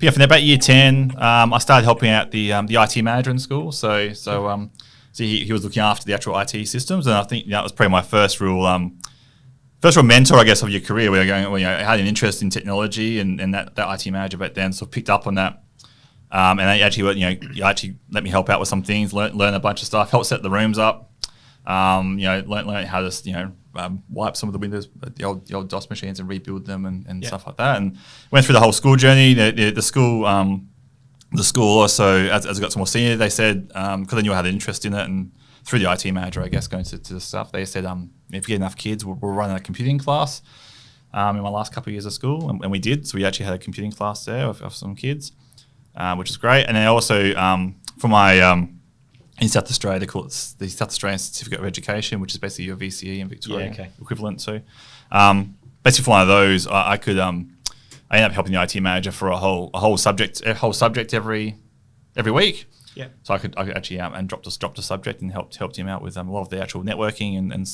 yeah, from about year 10, I started helping out the IT manager in school. So he was looking after the actual IT systems, and I think that was probably my first real mentor, I guess, of your career, where you're going, well, I had an interest in technology, and that IT manager back then sort of picked up on that. And they actually, you actually let me help out with some things, learn a bunch of stuff, help set the rooms up, learn how to, wipe some of the windows, the old DOS machines, and rebuild them and stuff like that. And went through the whole school journey. The school also, as I got some more senior, they said, because I knew I had an interest in it, and through the IT manager, I guess, going to the stuff, they said, if you get enough kids, we'll run a computing class in my last couple of years of school, and we did. So we actually had a computing class there of some kids, which is great. And then also for my in South Australia, they call it the South Australian Certificate of Education, which is basically your VCE in Victoria equivalent to. Basically, for one of those, I ended up helping the IT manager for a whole subject every week. Yeah. So I could actually and dropped a subject and helped him out with a lot of the actual networking and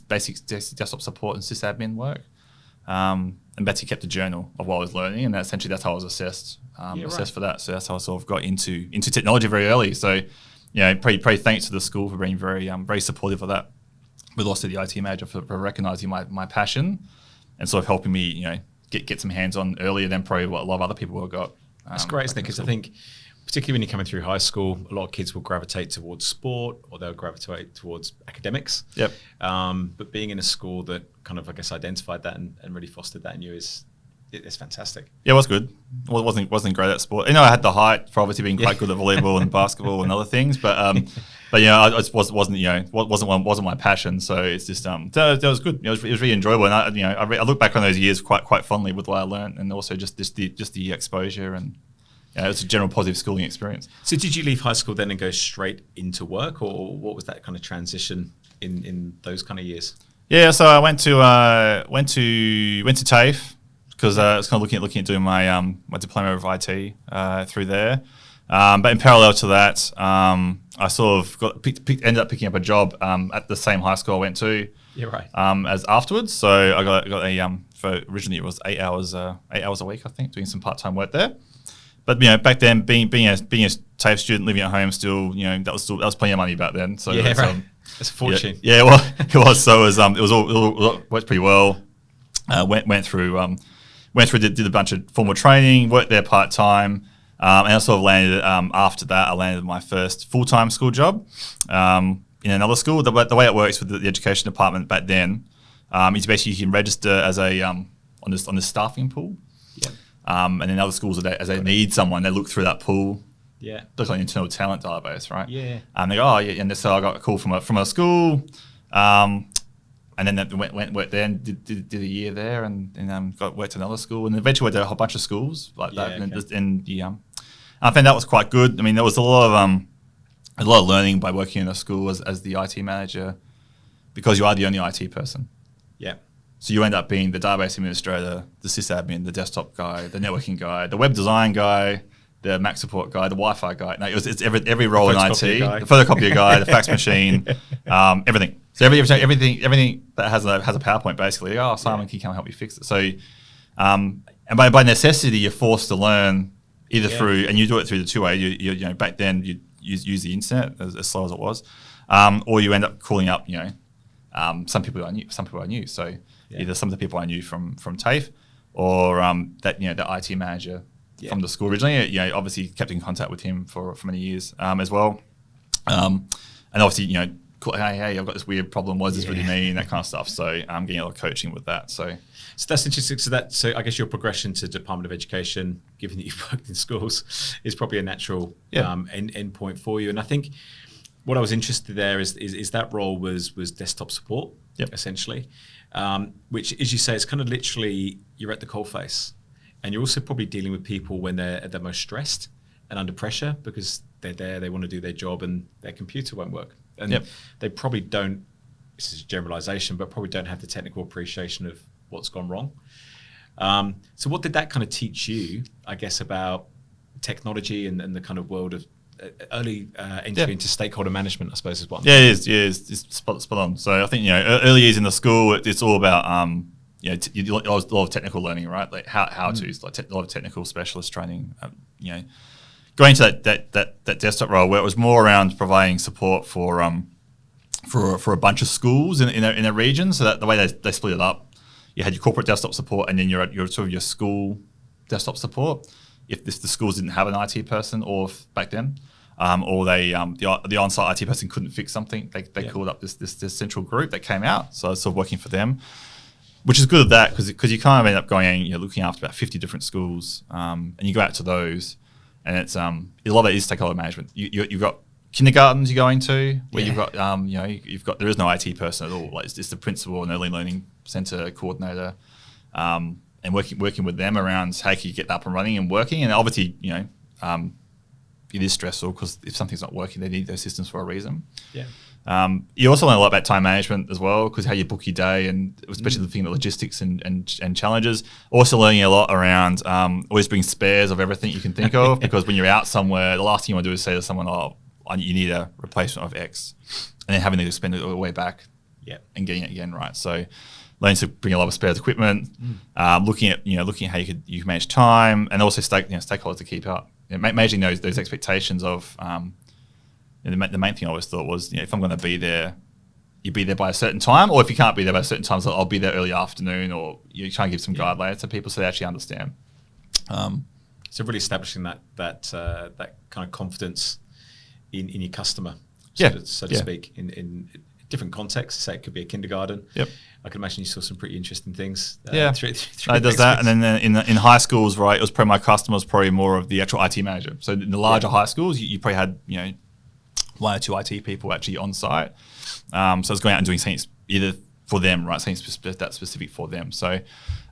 basic desktop support and sysadmin work. And Betsy kept a journal of what I was learning, and that's how I was assessed for that. So that's how I sort of got into technology very early. So, pretty thanks to the school for being very supportive of that. With also the IT manager for recognizing my passion and sort of helping me, get some hands on earlier than probably what a lot of other people have got. That's great, isn't it? Because I think, particularly when you're coming through high school, a lot of kids will gravitate towards sport, or they'll gravitate towards academics. Yep. But being in a school that kind of, I guess, identified that and really fostered that in you it's fantastic. Yeah, it was good. Well, it wasn't great at sport. I had the height for obviously being quite good at volleyball and basketball and other things, but I just wasn't my passion. So it's just that was good. It was really enjoyable, and I look back on those years quite fondly with what I learned, and also just the exposure, and it was a general positive schooling experience. So did you leave high school then and go straight into work, or what was that kind of transition in those kind of years? Yeah, so I went to TAFE. Because I was kind of looking at doing my diploma of IT through there, but in parallel to that, I sort of ended up picking up a job at the same high school I went to. Yeah, right. As afterwards, so I got a for originally it was 8 hours a week, I think, doing some part-time work there. But back then, being a TAFE student living at home, still that was plenty of money back then. So yeah, right. That's a fortune. Yeah, well, it was. So it was all worked pretty well. Did a bunch of formal training, worked there part-time, and I sort of landed, after that, I landed my first full-time school job in another school. The way it works with the education department back then is basically you can register as on the staffing pool. Yeah. And then other schools, as they need someone, they look through that pool. Yeah. Looks like an internal talent database, right? Yeah. And they go, oh, yeah. And so I got a call from a school, and then went there and did a year there, and worked at another school, and eventually went to a whole bunch of schools like that. Okay. And I found that was quite good. I mean, there was a lot of learning by working in a school as the IT manager, because you are the only IT person. Yeah. So you end up being the database administrator, the sysadmin, the desktop guy, the networking guy, the web design guy, the Mac support guy, the Wi-Fi guy. No, it's every role in IT. The photocopier guy, the fax machine, everything. So everything that has a PowerPoint, basically. Oh, Simon, can you come help me fix it? So, and by necessity, you're forced to learn either through, and you do it through the two-way. You back then you use the internet as slow as it was, or you end up calling up some people I knew. So either some of the people I knew from TAFE, or the IT manager from the school originally. Obviously kept in contact with him for many years as well, and obviously hey, I've got this weird problem. What does this really mean? That kind of stuff. So I'm getting a lot of coaching with that. So that's interesting. So I guess your progression to Department of Education, given that you've worked in schools, is probably a natural end point for you. And I think what I was interested there is that role was desktop support, essentially, which, as you say, is kind of literally you're at the coalface, and you're also probably dealing with people when they're at their most stressed and under pressure, because they're there, they want to do their job, and their computer won't work. And they probably don't, this is a generalization, but probably don't have the technical appreciation of what's gone wrong. So what did that kind of teach you, I guess, about technology and the kind of world of early entry into stakeholder management, I suppose, is one? Yeah, it is. Yeah, it's spot on. So I think, early years in the school, it's all about you do a lot of technical learning, right? Like how to's, like a lot of technical specialist training. Going to that desktop role where it was more around providing support for a bunch of schools in a region. So that the way they split it up, you had your corporate desktop support, and then your sort of your school desktop support. If the schools didn't have an IT person, or back then, or the on-site IT person couldn't fix something, they called up this central group that came out. So I was sort of working for them, which is good at that because you kind of end up going, looking after about 50 different schools, and you go out to those, and it's a lot of it is stakeholder management. You've got kindergartens you're going to where you've got there is no IT person at all. Like it's the principal and early learning center coordinator, and working with them around how can you get that up and running and working. And obviously, it is stressful because if something's not working, they need those systems for a reason. Yeah. You also learn a lot about time management as well, because how you book your day, and especially looking at logistics and challenges. Also learning a lot around always bring spares of everything you can think of, because when you're out somewhere, the last thing you want to do is say to someone, you need a replacement of X, and then having to spend it all the way back and getting it again, right? So learning to bring a lot of spares equipment, looking at how you can manage time, and also stakeholders to keep up. Managing those expectations of the main thing I always thought was, if I'm going to be there, you be there by a certain time, or if you can't be there by a certain time, so I'll be there early afternoon, or you try and give some guidelines to people so they actually understand. So really establishing that kind of confidence in your customer, so to speak, in different contexts. Say it could be a kindergarten. Yep. I can imagine you saw some pretty interesting things. Through it does that, and then in high schools, right, it was probably my customers probably more of the actual IT manager. So in the larger high schools, you probably had one or two IT people actually on site. So I was going out and doing things either for them, right, things that's specific for them. So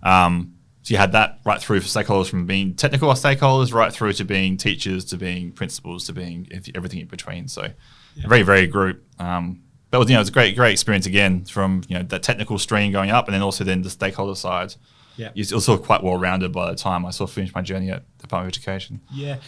so you had that right through for stakeholders, from being technical stakeholders right through to being teachers, to being principals, to being everything in between. So a very varied group. But it was a great experience again, from that technical stream going up, and then also the stakeholder side. Yeah, it was sort of quite well rounded by the time I sort of finished my journey at the Department of Education. Yeah.